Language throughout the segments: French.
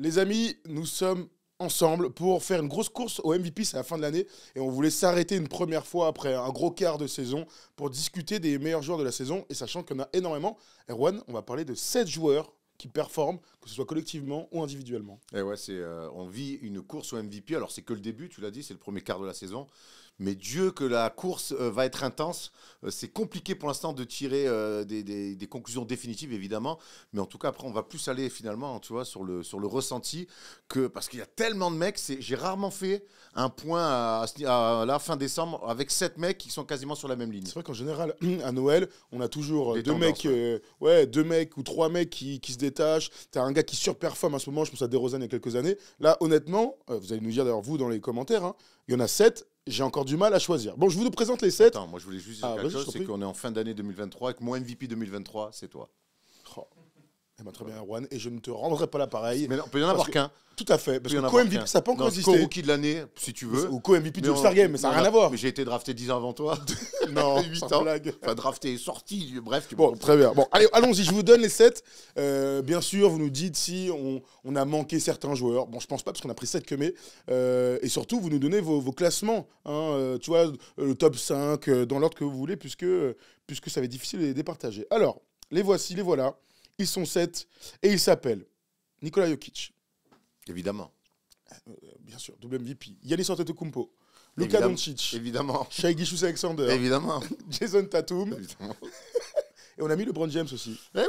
Les amis, nous sommes ensemble pour faire une grosse course au MVP, c'est la fin de l'année, et on voulait s'arrêter une première fois après un gros quart de saison pour discuter des meilleurs joueurs de la saison, et sachant qu'il y en a énormément. Erwan, on va parler de 7 joueurs qui performent, que ce soit collectivement ou individuellement. Et ouais, on vit une course au MVP. Alors, c'est que le début, tu l'as dit, c'est le premier quart de la saison. Mais Dieu que la course va être intense. C'est compliqué pour l'instant de tirer des conclusions définitives, évidemment. Mais en tout cas, après, on va plus aller finalement, tu vois, sur le ressenti. Parce qu'il y a tellement de mecs. J'ai rarement fait un point à la fin décembre avec 7 mecs qui sont quasiment sur la même ligne. C'est vrai qu'en général, à Noël, on a toujours Des 2 tendances, mecs, 2 mecs ou 3 mecs qui se détachent. T'as un gars qui surperforme à ce moment, je pense à DeRozan il y a quelques années. Là, honnêtement, vous allez nous dire d'ailleurs, vous, dans les commentaires, hein, il y en a 7. J'ai encore du mal à choisir. Bon, je vous présente les 7. Attends, moi je voulais juste dire quelque chose, c'est qu'on est en fin d'année 2023 et que mon MVP 2023, c'est toi. Oh. Eh ben, très bien, Erwan, et je ne te rendrai pas l'appareil. Mais on peut y en avoir qu'un. Tout à fait, parce que co-MVP, ça n'a pas encore existé. Co-rookie de l'année, si tu veux. Ou co-MVP du All-Star Game, mais ça n'a rien à voir. Mais j'ai été drafté 10 ans avant toi. Non, 8 sans ans. blague. Enfin, drafté, sorti, bref. Bon, très bien. Bon, allez, allons-y, je vous donne les 7. Bien sûr, vous nous dites si on a manqué certains joueurs. Bon, je pense pas, parce qu'on a pris 7 que mais. Et surtout, vous nous donnez vos classements. Hein, tu vois, le top 5, dans l'ordre que vous voulez, puisque ça va être difficile de les départager. Alors, les voici, les voilà. Ils sont 7 et ils s'appellent Nikola Jokic. Évidemment. Bien sûr, double MVP. Yannis Antetokounmpo. Luka Doncic. Évidemment. Shai Gilgeous-Alexander. Évidemment. Jason Tatum. Évidemment. Et on a mis LeBron James aussi. Eh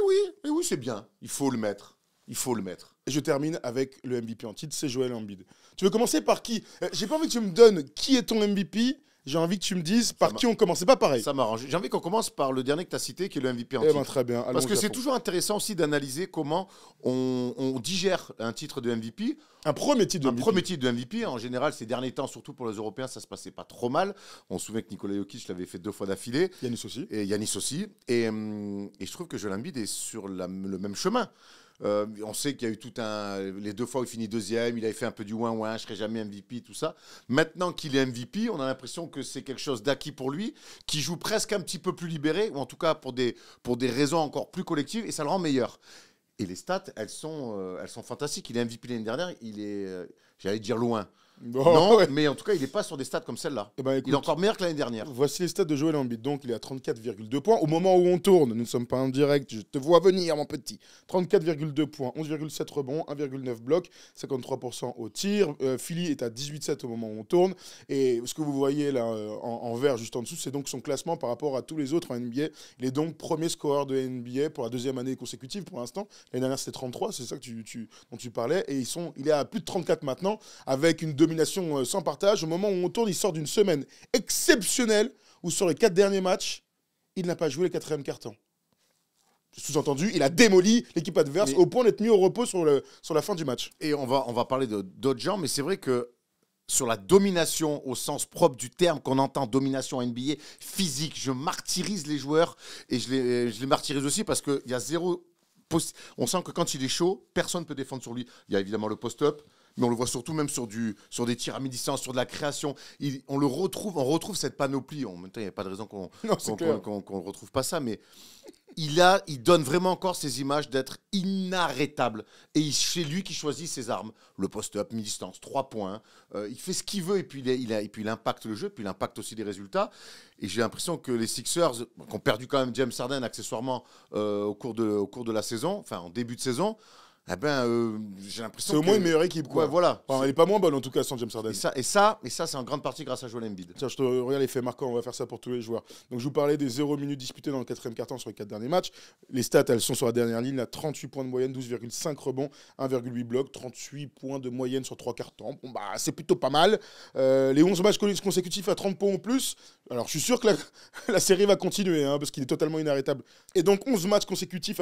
oui, c'est bien. Il faut le mettre. Il faut le mettre. Et je termine avec le MVP en titre, c'est Joel Embiid. Tu veux commencer par qui? J'ai pas envie que tu me donnes qui est ton MVP. J'ai envie que tu me dises par qui on commence. C'est pas pareil. Ça m'arrange. J'ai envie qu'on commence par le dernier que tu as cité, qui est le MVP en Eh titre. ben, très bien. Parce que c'est toujours intéressant aussi d'analyser comment on digère un titre de MVP. Un premier titre de MVP. Un premier titre de MVP. En général, ces derniers temps, surtout pour les Européens, ça se passait pas trop mal. On se souvient que Nikola Jokic l'avait fait 2 fois d'affilée. Yannis aussi. Et Yannis aussi. Et je trouve que Joel Embiid est sur le même chemin. On sait qu'il y a eu les 2 fois où il finit 2e, il avait fait un peu du ouin-ouin, je serai jamais MVP, tout ça. Maintenant qu'il est MVP, on a l'impression que c'est quelque chose d'acquis pour lui, qui joue presque un petit peu plus libéré, ou en tout cas pour des raisons encore plus collectives, et ça le rend meilleur. Et les stats, elles sont fantastiques. Il est MVP l'année dernière, il est, j'allais dire loin. Non, ouais. Mais en tout cas, il n'est pas sur des stats comme celle-là. Eh ben, écoute, il est encore meilleur que l'année dernière. Voici les stats de Joel Embiid. Donc, il est à 34,2 points. Au moment où on tourne, nous ne sommes pas en direct, je te vois venir, mon petit. 34,2 points, 11,7 rebonds, 1,9 blocs, 53% au tir. Philly est à 18,7 au moment où on tourne. Et ce que vous voyez là en vert juste en dessous, c'est donc son classement par rapport à tous les autres en NBA. Il est donc premier scoreur de NBA pour la 2e année consécutive pour l'instant. L'année dernière, c'était 33, c'est ça dont tu parlais. Et il est à plus de 34 maintenant, avec une domination sans partage. Au moment où on tourne, il sort d'une semaine exceptionnelle où sur les 4 derniers matchs, il n'a pas joué les 4e quart-temps. Sous-entendu, il a démoli l'équipe adverse au point d'être mis au repos sur la fin du match. Et on va parler d'autres gens, mais c'est vrai que sur la domination au sens propre du terme qu'on entend, domination NBA, physique, je martyrise les joueurs et je les martyrise aussi parce qu'il y a zéro... On sent que quand il est chaud, personne ne peut défendre sur lui. Il y a évidemment le post-up, mais on le voit surtout même sur des tirs à mi-distance, sur de la création. On retrouve cette panoplie. En même temps, il n'y a pas de raison qu'on ne retrouve pas ça, mais il donne vraiment encore ces images d'être inarrêtable. Et c'est lui qui choisit ses armes. Le post-up, mi-distance, 3 points. Il fait ce qu'il veut et puis il impacte le jeu, puis il impacte aussi les résultats. Et j'ai l'impression que les Sixers, qui ont perdu quand même James Harden accessoirement au cours de la saison, enfin en début de saison, eh ben, j'ai l'impression c'est au moins une meilleure équipe, quoi. Ouais, voilà. Enfin, elle n'est pas moins bonne, en tout cas, sans James Harden. Et ça c'est en grande partie grâce à Joel Embiid. Tiens, je te regarde les faits marquants, on va faire ça pour tous les joueurs. Donc, je vous parlais des 0 minutes disputées dans le 4e quart-temps sur les 4 derniers matchs. Les stats, elles sont sur la dernière ligne, là, 38 points de moyenne, 12,5 rebonds, 1,8 blocs, 38 points de moyenne sur 3 quart-temps. Bon, bah, c'est plutôt pas mal. Les 11 matchs consécutifs à 30 points ou plus. Alors, je suis sûr que la série va continuer, hein, parce qu'il est totalement inarrêtable. Et donc, 11 matchs consécutifs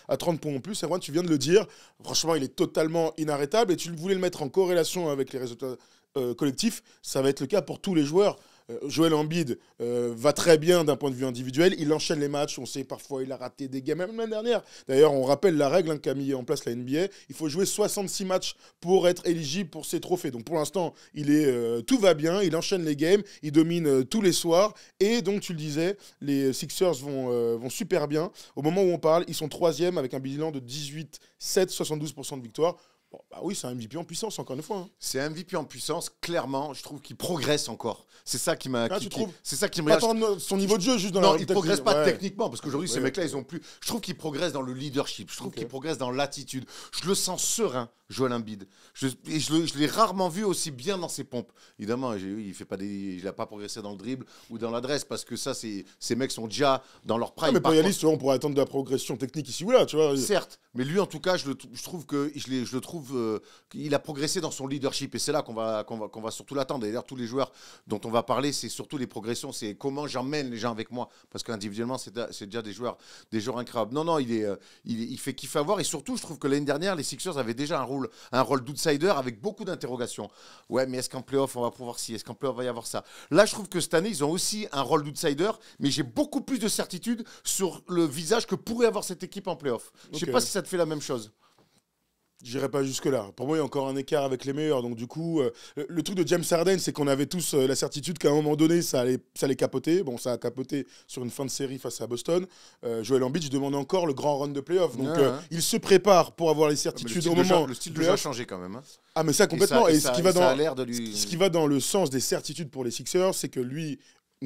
à 30 points ou plus. Erwan, tu viens de le dire. Franchement, il est totalement inarrêtable. Et tu voulais le mettre en corrélation avec les résultats collectifs. Ça va être le cas pour tous les joueurs. Joel Embiid va très bien d'un point de vue individuel. Il enchaîne les matchs. On sait parfois il a raté des games, même l'année dernière. D'ailleurs, on rappelle la règle qu'a mis en place la NBA. Il faut jouer 66 matchs pour être éligible pour ces trophées. Donc pour l'instant, tout va bien. Il enchaîne les games. Il domine tous les soirs. Et donc, tu le disais, les Sixers vont super bien. Au moment où on parle, ils sont 3e avec un bilan de 18-7, 72% de victoire. Bon, bah oui, c'est un MVP en puissance, encore une fois. Hein. C'est un MVP en puissance, clairement, je trouve qu'il progresse encore. C'est ça qui m'a. Ah, tu trouves c'est ça qui me Pas regarde. tant son niveau de jeu, juste dans Non, la il progresse pas ouais. techniquement, parce qu'aujourd'hui, ces mecs-là, ils ont plus. Je trouve qu'il progresse dans le leadership, je trouve qu'il progresse dans l'attitude. Je le sens serein, Joel Embiid. Je l'ai rarement vu aussi bien dans ses pompes. Évidemment, il n'a pas progressé dans le dribble ou dans l'adresse, parce que ça, ces mecs sont déjà dans leur prime. Ah, mais pour Yanis, tu vois, on pourrait attendre de la progression technique ici ou là, tu vois. Certes, mais lui, en tout cas, je trouve que je le trouve. Il a progressé dans son leadership, et c'est là qu'on va surtout l'attendre. D'ailleurs, tous les joueurs dont on va parler, c'est surtout les progressions, c'est comment j'emmène les gens avec moi, parce qu'individuellement, c'est déjà des joueurs incroyables. Non, il fait kiffer à voir, et surtout, je trouve que l'année dernière, les Sixers avaient déjà un rôle d'outsider avec beaucoup d'interrogations. Ouais, mais est-ce qu'en playoff, on va pouvoir ci, est-ce qu'en playoff, va y avoir ça? Là, je trouve que cette année, ils ont aussi un rôle d'outsider, mais j'ai beaucoup plus de certitude sur le visage que pourrait avoir cette équipe en playoff. Je sais pas si ça te fait la même chose. J'irai pas jusque-là. Pour moi, il y a encore un écart avec les meilleurs. Donc, du coup, le truc de James Harden, c'est qu'on avait tous la certitude qu'à un moment donné, ça allait capoter. Bon, ça a capoté sur une fin de série face à Boston. Joel Embiid, je demande encore le grand run de playoff. Donc, il se prépare pour avoir les certitudes au moment. Le style de jeu a changé quand même. Hein. Ah, mais ça, complètement. Et ce qui va dans le sens des certitudes pour les Sixers, c'est que lui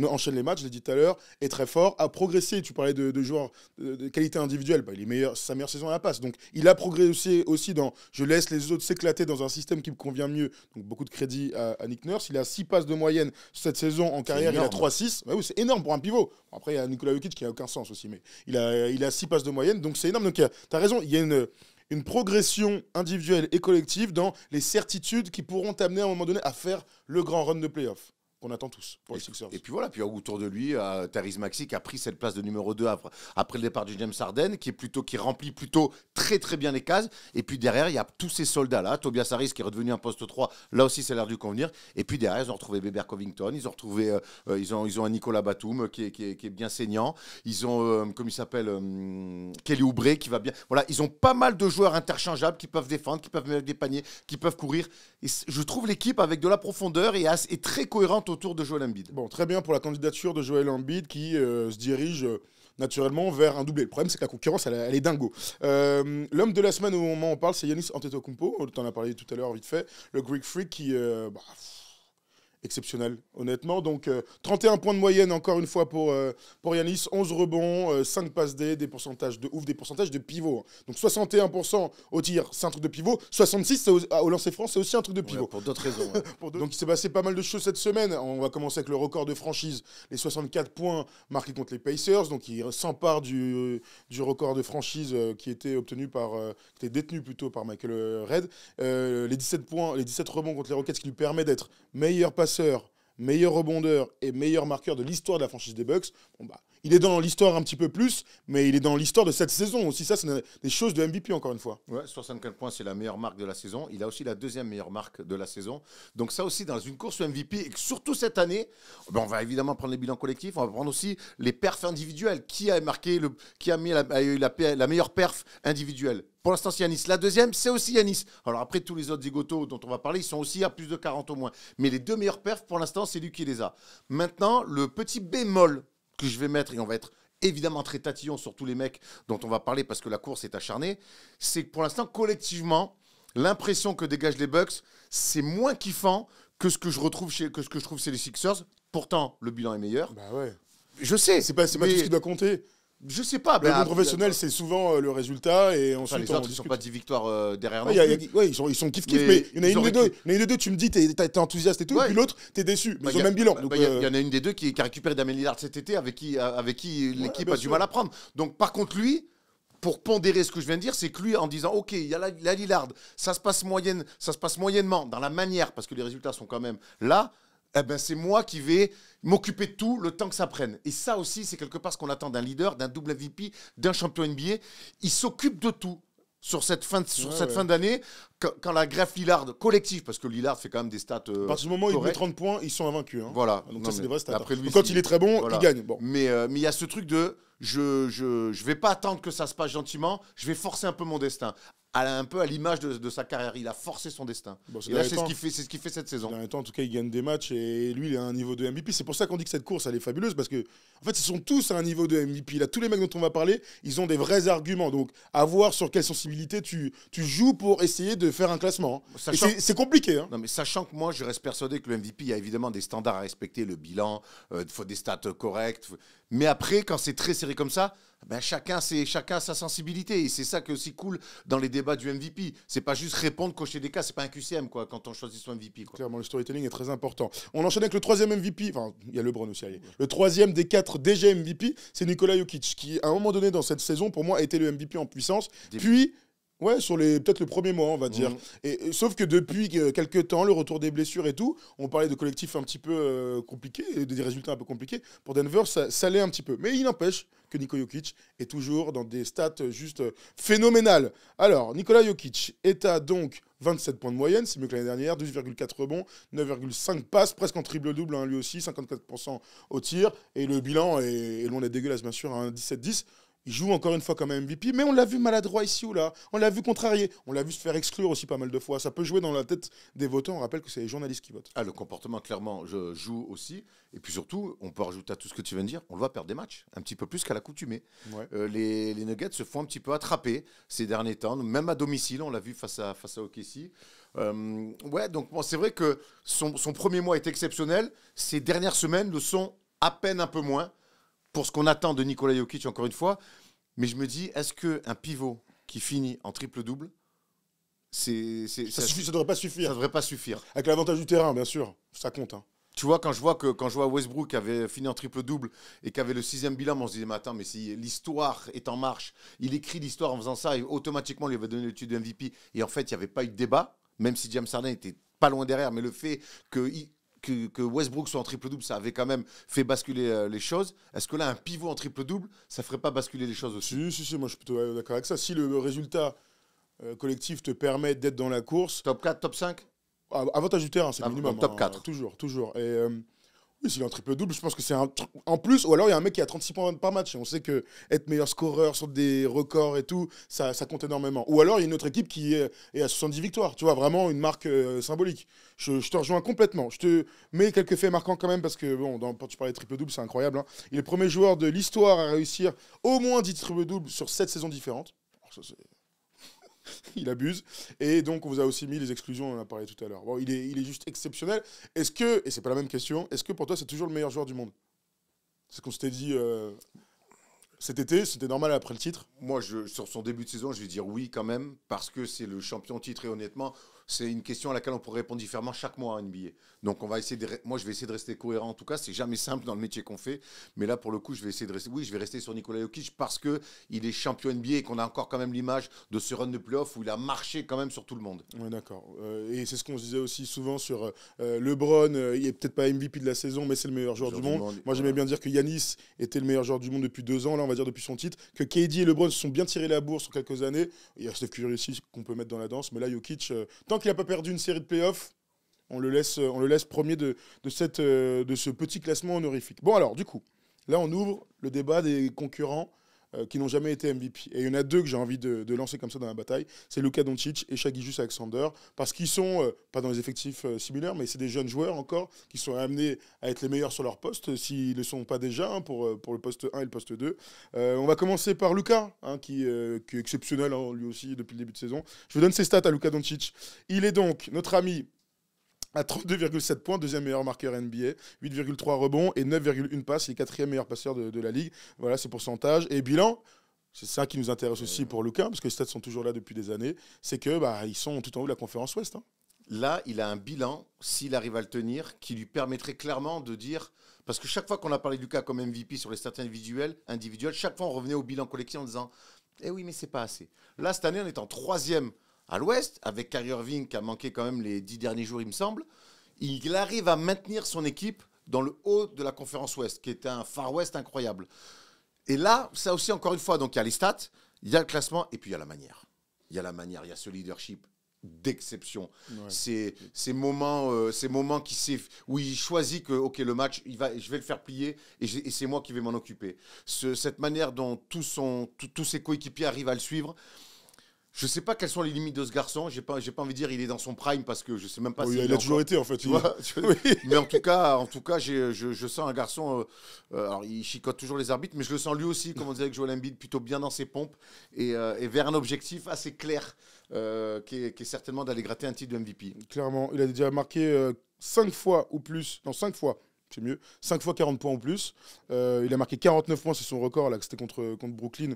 enchaîne les matchs, je l'ai dit tout à l'heure, est très fort, a progressé. Tu parlais de joueurs de qualité individuelle, bah, il est meilleur, sa meilleure saison à la passe. Donc il a progressé aussi dans je laisse les autres s'éclater dans un système qui me convient mieux. Donc beaucoup de crédit à Nick Nurse. Il a 6 passes de moyenne cette saison en carrière, il a 3-6. Bah oui, c'est énorme pour un pivot. Bon, après, il y a Nikola Jokic qui n'a aucun sens aussi, mais il a 6 passes de moyenne, donc c'est énorme. Donc tu as raison, il y a une progression individuelle et collective dans les certitudes qui pourront t'amener à un moment donné à faire le grand run de playoff. Qu'on attend tous pour les Sixers. Et puis voilà, puis autour de lui, Tyrese Maxey qui a pris cette place de numéro 2 après le départ du James Harden, qui remplit plutôt très très bien les cases. Et puis derrière, il y a tous ces soldats-là. Tobias Harris qui est redevenu un poste 3, là aussi ça a l'air dû convenir. Et puis derrière, ils ont retrouvé Bébert Covington, ils ont retrouvé, ils ont un Nicolas Batum qui est bien saignant. Ils ont, comme il s'appelle, Kelly Oubre qui va bien. Voilà, ils ont pas mal de joueurs interchangeables qui peuvent défendre, qui peuvent mettre des paniers, qui peuvent courir. Et je trouve l'équipe avec de la profondeur et très cohérente autour de Joel Embiid. Bon, très bien pour la candidature de Joel Embiid qui se dirige naturellement vers un doublé. Le problème, c'est que la concurrence, elle est dingo. L'homme de la semaine au moment où on parle, c'est Giannis Antetokounmpo. On en a parlé tout à l'heure vite fait. Le Greek Freak qui... exceptionnel, honnêtement. Donc, 31 points de moyenne, encore une fois, pour Giannis. 11 rebonds, 5 passes D, des pourcentages de ouf, des pourcentages de pivot. Donc, 61% au tir, c'est un truc de pivot. 66% au lancer franc, c'est aussi un truc de pivot. Ouais, pour d'autres raisons. Ouais. Donc, il s'est passé pas mal de choses cette semaine. On va commencer avec le record de franchise, les 64 points marqués contre les Pacers. Donc, il s'empare du record de franchise qui était obtenu qui était détenu plutôt par Michael Redd. Les 17 points, les 17 rebonds contre les Rockets, qui lui permet d'être meilleur passeur, meilleur rebondeur et meilleur marqueur de l'histoire de la franchise des Bucks. Bon, bah, il est dans l'histoire un petit peu plus, mais il est dans l'histoire de cette saison aussi. Ça, c'est des choses de MVP, encore une fois. Ouais, 64 points, c'est la meilleure marque de la saison. Il a aussi la deuxième meilleure marque de la saison. Donc ça aussi, dans une course au MVP, et surtout cette année, ben on va évidemment prendre les bilans collectifs, on va prendre aussi les perfs individuels. Qui a mis la meilleure perf individuelle? Pour l'instant, c'est Giannis. La deuxième, c'est aussi Giannis. Alors après, tous les autres zigotos dont on va parler, ils sont aussi à plus de 40 au moins. Mais les deux meilleurs perfs, pour l'instant, c'est lui qui les a. Maintenant, le petit bémol que je vais mettre, et on va être évidemment très tatillon sur tous les mecs dont on va parler parce que la course est acharnée, c'est que pour l'instant, collectivement, l'impression que dégagent les Bucks, c'est moins kiffant que ce que je trouve chez les Sixers. Pourtant, le bilan est meilleur. Bah ouais. Je sais. C'est pas tout ce qui doit compter. Je sais pas. Le bon professionnel, c'est souvent le résultat et ensuite les autres, ils sont pas 10 victoires derrière nous. Ils sont kiff-kiff, mais il y en a une des deux, tu me dis, t'es enthousiaste et tout, et puis l'autre, t'es déçu. Ils ont le même bilan. Il y en a une des deux qui a récupéré Damian Lillard cet été, avec qui l'équipe a du mal à prendre. Donc, par contre, lui, pour pondérer ce que je viens de dire, c'est que lui, en disant, OK, il y a la Lillard, ça se passe moyennement dans la manière, parce que les résultats sont quand même là. Eh ben, c'est moi qui vais m'occuper de tout le temps que ça prenne. Et ça aussi, c'est quelque part ce qu'on attend d'un leader, d'un double MVP, d'un champion NBA. Il s'occupe de tout sur cette fin d'année. Quand la greffe Lillard collective, parce que Lillard fait quand même des stats. À partir du moment où il met 30 points, ils sont invaincus. Hein. Voilà. Donc ça, c'est des vrais stats. Après, lui, quand il est très bon, il gagne. Bon. Mais il y a ce truc de je vais pas attendre que ça se passe gentiment, je vais forcer un peu mon destin. un peu à l'image de sa carrière. Il a forcé son destin. Bon, et là, c'est ce qu'il fait cette saison. En temps, en tout cas, il gagne des matchs et lui, il a un niveau de MVP. C'est pour ça qu'on dit que cette course, elle est fabuleuse parce que, en fait, ils sont tous à un niveau de MVP. Là, tous les mecs dont on va parler, ils ont des vrais arguments. Donc, à voir sur quelle sensibilité tu joues pour essayer de faire un classement. C'est compliqué. Hein. Non, mais sachant que moi, je reste persuadé que le MVP, il y a évidemment des standards à respecter, le bilan, il faut des stats correctes. Mais après, quand c'est très serré comme ça, ben chacun a sa sensibilité. Et c'est ça qui est aussi cool dans les débats du MVP. C'est pas juste répondre, cocher des cas. C'est pas un QCM quoi, quand on choisit son MVP. Quoi. Clairement, le storytelling est très important. On enchaîne avec le troisième MVP. Enfin, il y a LeBron aussi. Allez. Le troisième des 4 DG MVP, c'est Nikola Jokic, qui, à un moment donné dans cette saison, pour moi, a été le MVP en puissance. Puis... Ouais, sur peut-être le premier mois, on va dire. Et sauf que depuis quelques temps, le retour des blessures et tout, on parlait de collectifs un petit peu compliqués, des résultats un peu compliqués. Pour Denver, ça l'est un petit peu. Mais il n'empêche que Nikola Jokic est toujours dans des stats juste phénoménales. Alors, Nikola Jokic est à donc 27 points de moyenne, c'est mieux que l'année dernière, 12,4 rebonds, 9,5 passes, presque en triple-double, hein, lui aussi, 54% au tir. Et le bilan est loin d'être dégueulasse, bien sûr, hein, 17-10. Il joue encore une fois comme MVP, mais on l'a vu maladroit ici ou là. On l'a vu contrarié. On l'a vu se faire exclure aussi pas mal de fois. Ça peut jouer dans la tête des votants. On rappelle que c'est les journalistes qui votent. Ah, le comportement, clairement, je joue aussi. Et puis surtout, on peut rajouter à tout ce que tu viens de dire, on le voit perdre des matchs, un petit peu plus qu'à l'accoutumée. Ouais. Les Nuggets se font un petit peu attraper ces derniers temps, même à domicile, on l'a vu face à OKC. Ouais, donc bon, c'est vrai que son premier mois est exceptionnel. Ces dernières semaines le sont à peine un peu moins. Pour ce qu'on attend de Nikola Jokic, encore une fois. Mais je me dis, est-ce qu'un pivot qui finit en triple-double, ça devrait pas suffire. Ça devrait pas suffire. Avec l'avantage du terrain, bien sûr. Ça compte. Hein. Tu vois, quand je vois Westbrook qui avait fini en triple-double et qui avait le 6e bilan, on se disait, mais attends, mais si l'histoire est en marche, il écrit l'histoire en faisant ça et automatiquement, il lui avait donné le titre de MVP. Et en fait, il n'y avait pas eu de débat, même si James Harden était pas loin derrière, mais le fait que Westbrook soit en triple-double, ça avait quand même fait basculer les choses. Est-ce que là, un pivot en triple-double, ça ne ferait pas basculer les choses aussi ? Si, moi je suis plutôt d'accord avec ça. Si le résultat collectif te permet d'être dans la course... Top 4, top 5 ? Avantage du terrain, c'est le minimum. Top 4. Toujours. Et oui, s'il est en triple-double, je pense que c'est un truc en plus. Ou alors, il y a un mec qui a 36 points par match. Et on sait que être meilleur scoreur sur des records et tout, ça compte énormément. Ou alors, il y a une autre équipe qui est à 70 victoires. Tu vois, vraiment une marque symbolique. Je te rejoins complètement. Je te mets quelques faits marquants quand même parce que, bon, quand tu parlais de triple-double, c'est incroyable. Hein. Il est le premier joueur de l'histoire à réussir au moins 10 triple-doubles sur 7 saisons différentes. Alors, ça, il abuse. Et donc, on vous a aussi mis les exclusions, on en a parlé tout à l'heure. Bon, il est juste exceptionnel. Est-ce que, et c'est pas la même question, est-ce que pour toi, c'est toujours le meilleur joueur du monde ? C'est ce qu'on s'était dit cet été, c'était normal après le titre ? Moi, sur son début de saison, je vais dire oui quand même, parce que c'est le champion titre et honnêtement, c'est une question à laquelle on pourrait répondre différemment chaque mois en NBA. Donc, moi, je vais essayer de rester cohérent. En tout cas, c'est jamais simple dans le métier qu'on fait. Mais là, pour le coup, je vais essayer de rester. Oui, je vais rester sur Nikola Jokic parce qu'il est champion NBA et qu'on a encore quand même l'image de ce run de playoff où il a marché quand même sur tout le monde. Oui, d'accord. Et c'est ce qu'on se disait aussi souvent sur LeBron. Il est peut-être pas MVP de la saison, mais c'est le meilleur joueur du monde. Moi, j'aimais bien dire que Giannis était le meilleur joueur du monde depuis 2 ans, là, on va dire depuis son titre. Que KD et LeBron se sont bien tirés la bourse sur quelques années. Il y a Steph Curry aussi qu'on peut mettre dans la danse. Mais là, Jokic, tant qu'il n'a pas perdu une série de playoffs, on le laisse premier de ce petit classement honorifique. Bon alors, du coup, là on ouvre le débat des concurrents qui n'ont jamais été MVP. Et il y en a 2 que j'ai envie de lancer comme ça dans la bataille. C'est Luka Doncic et Shai Gilgeous-Alexander. Parce qu'ils sont, pas dans les effectifs similaires, mais c'est des jeunes joueurs encore qui sont amenés à être les meilleurs sur leur poste, s'ils ne le sont pas déjà, hein, pour le poste 1 et le poste 2. On va commencer par Luka, hein, qui est exceptionnel hein, lui aussi depuis le début de saison. Je vous donne ses stats à Luka Doncic. Il est donc notre ami à 32,7 points, deuxième meilleur marqueur NBA, 8,3 rebonds et 9,1 passes. Il est 4e meilleur passeur de la ligue. Voilà ses pourcentages. Et bilan, c'est ça qui nous intéresse aussi pour Luka, parce que les stats sont toujours là depuis des années, c'est que ils sont tout en haut de la conférence Ouest. Hein. Là, il a un bilan, s'il arrive à le tenir, qui lui permettrait clairement de dire... Parce que chaque fois qu'on a parlé de Luka comme MVP sur les stats individuels, chaque fois on revenait au bilan collectif en disant « Eh oui, mais c'est pas assez ». Là, cette année, on est en 3e à l'Ouest, avec Kyrie Irving qui a manqué quand même les 10 derniers jours, il me semble. Il arrive à maintenir son équipe dans le haut de la conférence Ouest, qui est un Far West incroyable. Et là, ça aussi, encore une fois, donc il y a les stats, il y a le classement, et puis il y a la manière. Il y a ce leadership d'exception. Ouais. Ces moments où il choisit que ok, le match, je vais le faire plier, et c'est moi qui vais m'en occuper. Cette manière dont tous ses coéquipiers arrivent à le suivre, Je sais pas quelles sont les limites de ce garçon. J'ai pas envie de dire il est dans son prime parce que je sais même pas Oui, s'il il est a toujours encore- été, en fait. Tu vois, Oui. mais en tout cas, je sens un garçon. Alors, il chicote toujours les arbitres, mais je le sens lui aussi, comme on disait avec Joel Embiid, plutôt bien dans ses pompes et vers un objectif assez clair, qui est certainement d'aller gratter un titre de MVP. Clairement, il a déjà marqué 5 fois ou plus. Non, 5 fois. C'est mieux. 5 fois 40 points ou plus. Il a marqué 49 points, c'est son record, là, que c'était contre Brooklyn.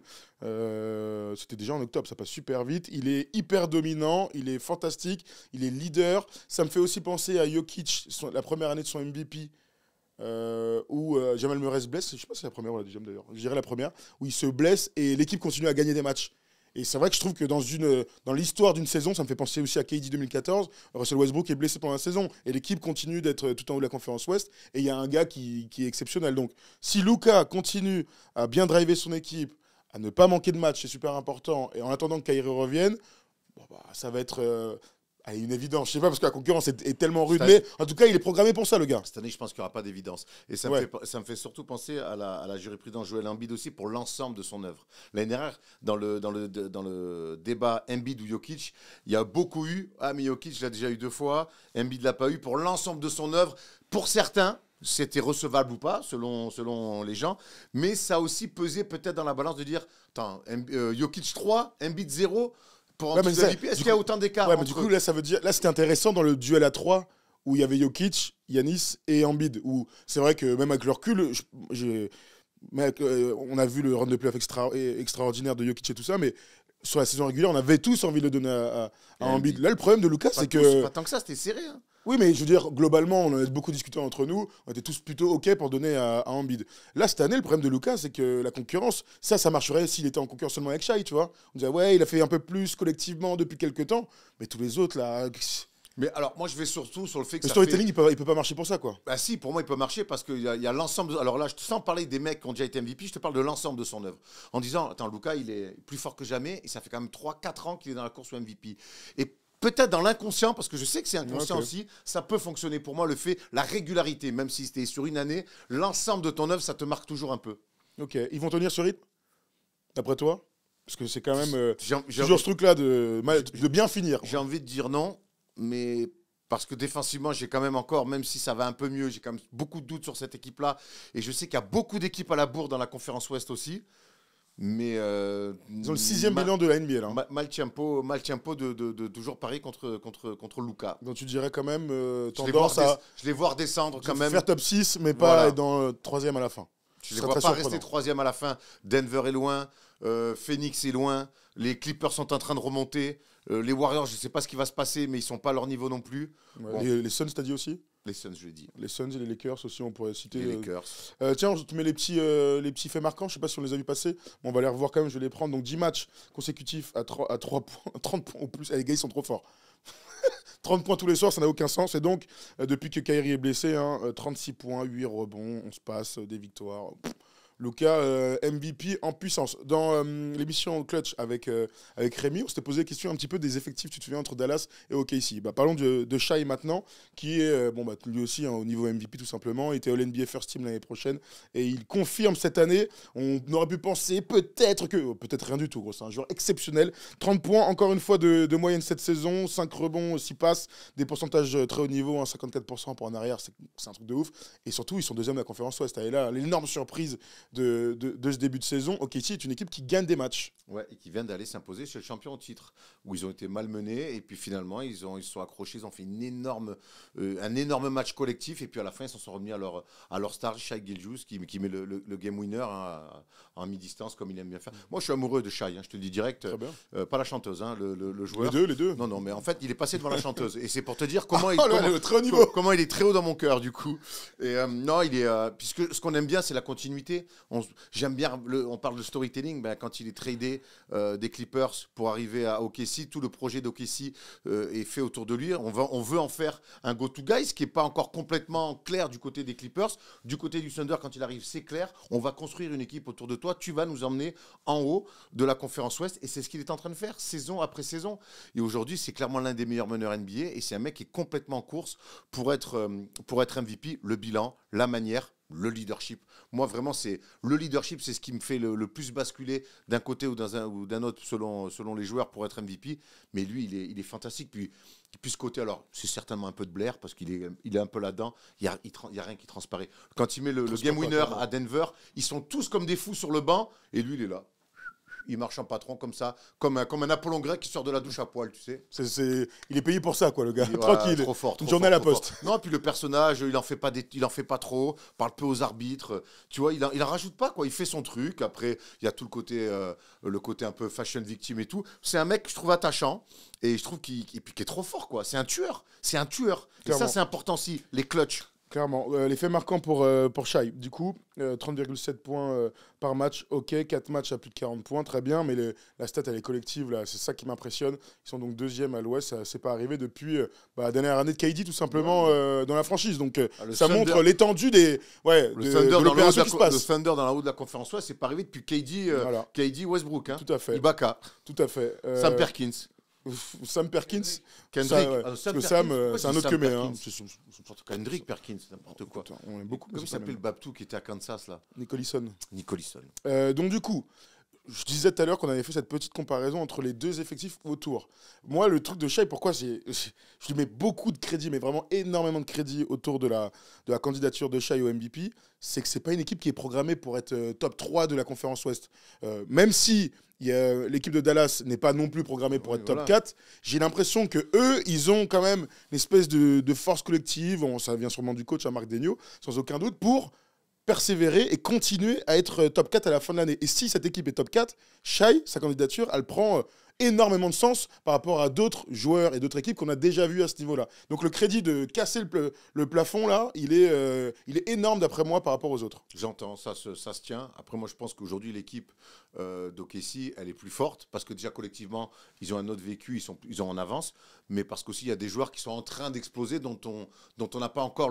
C'était déjà en octobre, ça passe super vite. Il est hyper dominant, il est fantastique, il est leader. Ça me fait aussi penser à Jokic, la première année de son MVP. Où Jamal Murray se blesse, je sais pas si c'est la première ou la deuxième d'ailleurs, je dirais la première, où il se blesse et l'équipe continue à gagner des matchs. Et c'est vrai que je trouve que dans l'histoire d'une saison, ça me fait penser aussi à KD 2014. Russell Westbrook est blessé pendant la saison et l'équipe continue d'être tout en haut de la conférence Ouest. Et il y a un gars qui est exceptionnel. Donc, si Luka continue à bien driver son équipe, à ne pas manquer de match, c'est super important. Et en attendant que Kyrie revienne, bon, bah, ça va être une évidence. Je sais pas parce que la concurrence est tellement rude. Mais en tout cas, il est programmé pour ça, le gars. Cette année, je pense qu'il n'y aura pas d'évidence. Et ça, Ouais. ça me fait surtout penser à la jurisprudence Joel Embiid aussi pour l'ensemble de son œuvre. L'année dernière, dans le débat Embiid ou Jokic, il y a beaucoup eu « Ah, mais Jokic l'a déjà eu 2 fois, Embiid l'a pas eu » pour l'ensemble de son œuvre. Pour certains, c'était recevable ou pas, selon les gens. Mais ça a aussi pesé peut-être dans la balance de dire « Attends, Jokic 3, Embiid 0 ?» Pour Ouais, mais ça, MVP, est-ce qu'il y a autant d'écart Ouais, mais entre du coup, là, ça veut dire. Là, c'était intéressant dans le duel à 3 où il y avait Jokic, Yanis et Embiid. Où c'est vrai que même avec le recul, on a vu le run de playoff extraordinaire de Jokic et tout ça, mais sur la saison régulière, on avait tous envie de le donner à Embiid. Là, le problème de Lucas, c'est que. Pas tant que ça, c'était serré. Hein. Oui, mais je veux dire, globalement, on en a beaucoup discuté entre nous. On était tous plutôt OK pour donner à Embiid. Là, cette année, le problème de Lucas, c'est que la concurrence, ça marcherait s'il était en concurrence seulement avec Shai, tu vois. On disait, ouais, il a fait un peu plus collectivement depuis quelques temps. Mais tous les autres, là. Mais alors, moi, je vais surtout sur le fait que Le ça storytelling, il peut pas marcher pour ça, quoi. Bah si, pour moi, il peut marcher parce qu'il y a l'ensemble... Alors là, sans parler des mecs qui ont déjà été MVP, je te parle de l'ensemble de son œuvre. En disant, attends, Luka, il est plus fort que jamais et ça fait quand même 3-4 ans qu'il est dans la course au MVP. Et peut-être dans l'inconscient, parce que je sais que c'est inconscient aussi, ça peut fonctionner pour moi, la régularité, même si c'était sur une année, l'ensemble de ton œuvre, ça te marque toujours un peu. Ok, ils vont tenir ce rythme, d'après toi? Parce que c'est quand même J'ai toujours ce truc-là de bien finir. J'ai envie de dire non, mais parce que défensivement, j'ai quand même encore, même si ça va un peu mieux, j'ai quand même beaucoup de doutes sur cette équipe-là. Et je sais qu'il y a beaucoup d'équipes à la bourre dans la conférence Ouest aussi. Mais ils ont le 6e bilan de la NBA, là. Mal tempo de toujours parier contre Luka. Donc tu dirais quand même tendance à je les vois redescendre quand même. faire top 6, mais pas être dans 3e à la fin. Je les vois pas rester 3e à la fin. Denver est loin, Phoenix est loin, les Clippers sont en train de remonter. Les Warriors, je ne sais pas ce qui va se passer, mais ils ne sont pas à leur niveau non plus. Ouais. Bon. Les Suns, t'as dit aussi? Les Suns, je l'ai dit. Les Suns et les Lakers aussi, on pourrait citer. Les Lakers. Tiens, je te mets les petits faits marquants. Je ne sais pas si on les a vus passer. Bon, on va les revoir quand même, je vais les prendre. Donc 10 matchs consécutifs à 3 points, 30 points ou plus. Les gars, ils sont trop forts. 30 points tous les soirs, ça n'a aucun sens. Et donc, depuis que Kyrie est blessé, 36 points, 8 rebonds, on se passe des victoires. Luka, MVP en puissance. Dans l'émission Clutch avec Rémi, on s'était posé la question un petit peu des effectifs, tu te souviens, entre Dallas et OKC. Parlons de Shai maintenant, qui est lui aussi au niveau MVP tout simplement. Il était All-NBA First Team l'année prochaine et il confirme cette année. On aurait pu penser peut-être rien du tout, gros. C'est un joueur exceptionnel. 30 points, encore une fois, de moyenne cette saison, 5 rebonds, 6 passes, des pourcentages très haut niveau, 54% pour en arrière, c'est un truc de ouf. Et surtout, ils sont 2e de la conférence Ouest. Et là, l'énorme surprise de ce début de saison, OKC est une équipe qui gagne des matchs. Ouais, et qui viennent d'aller s'imposer chez le champion au titre, où ils ont été malmenés, et puis finalement, ils se sont accrochés, ils ont fait un énorme match collectif, et puis à la fin, ils s'en sont remis à leur star, Shai Gilgeous, qui met le game winner en mi-distance, comme il aime bien faire. Moi, je suis amoureux de Shai, je te le dis direct, pas la chanteuse, le joueur. Les deux. Non, mais en fait, il est passé devant la chanteuse, et c'est pour te dire comment comment il est très haut dans mon cœur, du coup. Et non, puisque ce qu'on aime bien, c'est la continuité. J'aime bien, on parle de storytelling, quand il est tradé des Clippers pour arriver à OKC, tout le projet d'OKC est fait autour de lui. On veut en faire un go-to-guy, ce qui n'est pas encore complètement clair du côté des Clippers. Du côté du Thunder, quand il arrive, c'est clair. On va construire une équipe autour de toi. Tu vas nous emmener en haut de la conférence Ouest. Et c'est ce qu'il est en train de faire, saison après saison. Et aujourd'hui, c'est clairement l'un des meilleurs meneurs NBA. Et c'est un mec qui est complètement en course pour être MVP. Le bilan, la manière, le leadership. Moi, vraiment, c'est le leadership, c'est ce qui me fait le plus basculer d'un côté ou d'un autre selon les joueurs pour être MVP. Mais lui, il est fantastique. Puis ce côté, alors, c'est certainement un peu de Blair parce qu'il est un peu là-dedans. Il y a rien qui transparaît. Quand il met le game winner à Denver, ils sont tous comme des fous sur le banc et lui, il est là. Il marche en patron comme ça, comme un Apollon grec qui sort de la douche à poil, tu sais. Il est payé pour ça, quoi, le gars. Ouais, Tranquille. trop fort. Une journée à la poste. Non, puis le personnage, il en fait pas trop, parle peu aux arbitres. Tu vois, il en rajoute pas, quoi. Il fait son truc. Après, il y a tout le côté un peu fashion victime et tout. C'est un mec que je trouve attachant et je trouve qu'il est trop fort, quoi. C'est un tueur. Et ça, c'est important aussi, les clutch. Clairement. Les faits marquants pour Shai. Du coup, 30,7 points par match. OK, 4 matchs à plus de 40 points. Très bien. Mais la stat, elle est collective. Là. C'est ça qui m'impressionne. Ils sont donc deuxième à l'Ouest. C'est pas arrivé depuis la dernière année de KD, tout simplement, dans la franchise. Donc, ça montre l'étendue de l'opération qui se passe. Le Thunder dans la haut de la conférence Ouest, c'est pas arrivé depuis KD Westbrook. Hein. Tout à fait. Ibaka. Tout à fait. Sam Perkins. Sam Perkins, Kendrick. Sam, c'est un autre que mais. Hein. Kendrick Perkins, n'importe quoi. Putain, on aime beaucoup. Comment il s'appelle Babtou qui était à Kansas là? Nicolisson. Donc du coup, je disais tout à l'heure qu'on avait fait cette petite comparaison entre les deux effectifs autour. Moi, le truc de Shai, pourquoi je lui mets beaucoup de crédit, mais vraiment énormément de crédit autour de la candidature de Shai au MVP, c'est que c'est pas une équipe qui est programmée pour être top 3 de la conférence Ouest. Même si l'équipe de Dallas n'est pas non plus programmée pour être top 4. J'ai l'impression que eux, ils ont quand même une espèce de force collective. Ça vient sûrement du coach, à Marc Daigneault, sans aucun doute, pour persévérer et continuer à être top 4 à la fin de l'année. Et si cette équipe est top 4, Shai, sa candidature, elle prend énormément de sens par rapport à d'autres joueurs et d'autres équipes qu'on a déjà vues à ce niveau-là. Donc le crédit de casser le plafond, là, il est énorme d'après moi par rapport aux autres. J'entends, ça se tient. Après, moi, je pense qu'aujourd'hui, l'équipe d'OKC, elle est plus forte parce que déjà, collectivement, ils ont un autre vécu, ils sont en avance, mais parce qu'aussi, il y a des joueurs qui sont en train d'exploser dont on n'a pas encore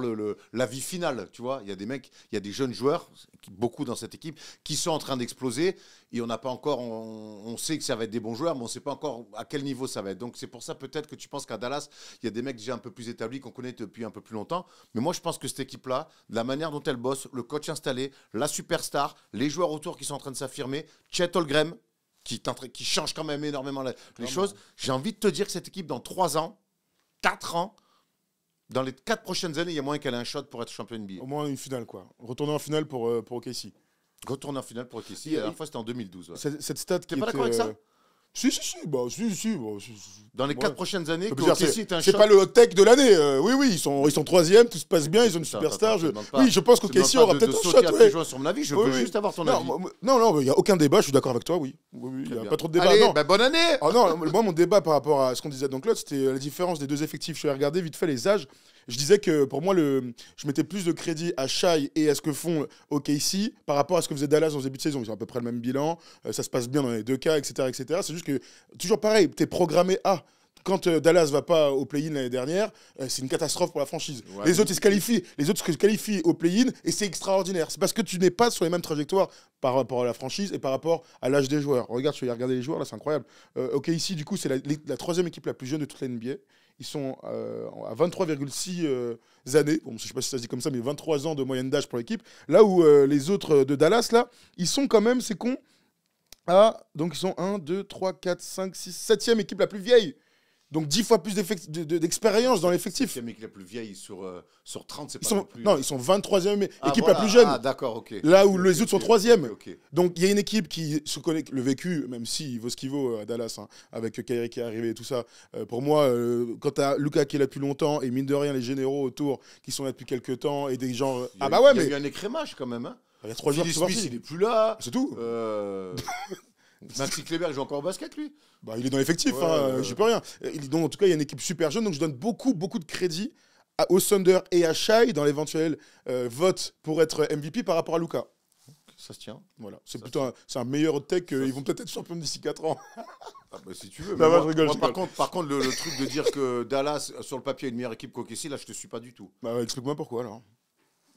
la vie finale, tu vois. Il y a des mecs, il y a des jeunes joueurs, beaucoup dans cette équipe, qui sont en train d'exploser et on n'a pas encore, on sait que ça va être des bons joueurs, mais on ne sait pas encore à quel niveau ça va être. Donc, c'est pour ça peut-être que tu penses qu'à Dallas, il y a des mecs déjà un peu plus établis, qu'on connaît depuis un peu plus longtemps. Mais moi, je pense que cette équipe-là, de la manière dont elle bosse, le coach installé, la superstar, les joueurs autour qui sont en train de s'affirmer, Chet Holmgren, qui change quand même énormément les choses. J'ai envie de te dire que cette équipe, dans 3 ans, 4 ans, dans les 4 prochaines années, il y a moyen qu'elle ait un shot pour être champion NBA. Au moins une finale, quoi. Retourner en finale pour OKC. Retourner en finale pour OKC. La dernière fois, c'était en 2012. Ouais. Cette stat qui T'es pas d'accord avec ça? Si. Dans les 4 prochaines années, c'est pas le hot tech de l'année. Oui, ils sont troisième, tout se passe bien, ils ont une superstar. Oui, je pense qu'OKC aura peut-être un shot. Ouais. Sur mon avis, je veux juste avoir ton avis. Non, il n'y a aucun débat, je suis d'accord avec toi, oui. Il n'y a pas trop de débat. Allez, bonne année. Moi, mon débat par rapport à ce qu'on disait donc là, c'était la différence des deux effectifs. Je suis allé regarder vite fait les âges. Je disais que pour moi, je mettais plus de crédit à Shai et à ce que font OKC par rapport à ce que faisait Dallas dans ce début de saison. Ils ont à peu près le même bilan, ça se passe bien dans les deux cas, etc. C'est juste que, toujours pareil, tu es programmé à. Quand Dallas va pas au play-in l'année dernière, c'est une catastrophe pour la franchise. Ouais, les autres se qualifient au play-in et c'est extraordinaire. C'est parce que tu n'es pas sur les mêmes trajectoires par rapport à la franchise et par rapport à l'âge des joueurs. Regarde, je vais regarder les joueurs, là, c'est incroyable. OKC, du coup, c'est la troisième équipe la plus jeune de toute la NBA. Ils sont à 23,6 années. Bon, je ne sais pas si ça se dit comme ça, mais 23 ans de moyenne d'âge pour l'équipe. Là où les autres de Dallas, là, ils sont quand même, c'est con, donc ils sont 1, 2, 3, 4, 5, 6, 7e équipe la plus vieille. Donc 10 fois plus d'expérience dans l'effectif. C'est l'équipe la plus vieille sur 30, c'est pas non plus... Non, ils sont 23e équipe la plus jeune. Ah, d'accord, ok. Là où les autres sont 3e. Okay. Donc il y a une équipe qui se connaît le vécu, même s'il vaut ce qu'il vaut à Dallas, hein, avec Kyrie qui est arrivé et tout ça. Pour moi, quand tu as Luka qui est là depuis longtemps, et mine de rien, les généraux autour qui sont là depuis quelques temps, et des gens... Il y a eu un écrémage quand même. Hein. Il y a 3 joueurs qui sont partis. Il n'est plus là. C'est tout. Maxi Kleber, il joue encore au basket, lui. Il est dans l'effectif, j'y peux rien. Donc, en tout cas, il y a une équipe super jeune, donc je donne beaucoup de crédit au Thunder et à Shai dans l'éventuel vote pour être MVP par rapport à Luka. Ça se tient. Voilà. C'est un meilleur hot tech, ils vont peut-être être champions d'ici 4 ans. Si tu veux. Non, moi, je rigole. Par contre, le truc de dire que Dallas, sur le papier, est une meilleure équipe qu'OKC, là, je te suis pas du tout. Explique-moi pourquoi, alors.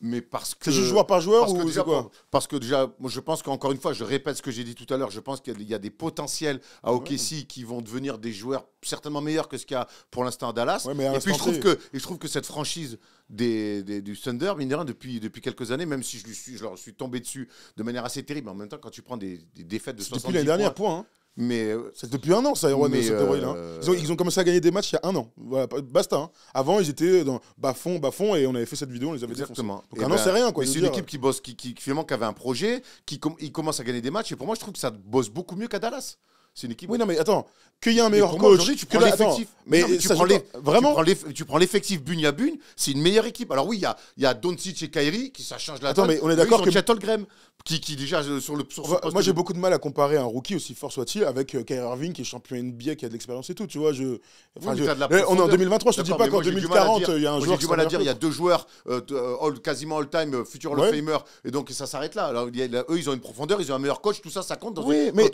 Mais parce que. C'est juste joueur par joueur ou déjà, c'est quoi? parce que déjà, moi, je pense qu'encore une fois, je répète ce que j'ai dit tout à l'heure, je pense qu'il y a des potentiels à OKC qui vont devenir des joueurs certainement meilleurs que ce qu'il y a pour l'instant à Dallas. Ouais, mais à et puis l'instant je trouve que cette franchise du Thunder, mine de rien, depuis quelques années, même si je leur suis tombé dessus de manière assez terrible, en même temps, quand tu prends des défaites de 70 depuis l'année dernière, points, point. Mais c'est depuis un an, ça, Erwan, cette héroïne. Ils ont commencé à gagner des matchs il y a un an. Voilà, basta. Hein. Avant, ils étaient dans bas-fond, et on avait fait cette vidéo, on les avait exactement. défoncés. Donc un an, c'est rien. Quoi, mais c'est une équipe qui bosse, qui finalement qui avait un projet, ils commencent à gagner des matchs. Et pour moi, je trouve que ça bosse beaucoup mieux qu'à Dallas. C'est une équipe. Oui, non, mais attends, qu'il y ait un meilleur coach. Aujourd'hui, tu prends l'effectif. Vraiment, tu prends l'effectif Bugne à Bugne, c'est une meilleure équipe. Alors oui, il y a Doncic et Kyrie qui ça change la donne. Attends, mais on est d'accord que Chet Holmgren qui déjà sur le moi j'ai beaucoup de mal à comparer un rookie aussi fort soit-il avec Kyrie Irving qui est champion NBA qui a de l'expérience et tout, tu vois, on est en 2023, je te dis pas qu'en 2040 il y a un joueur j'ai du mal à dire, il y a deux joueurs quasiment all-time futur Hall of Famer et donc ça s'arrête là. Alors eux ils ont une profondeur, ils ont un meilleur coach, tout ça compte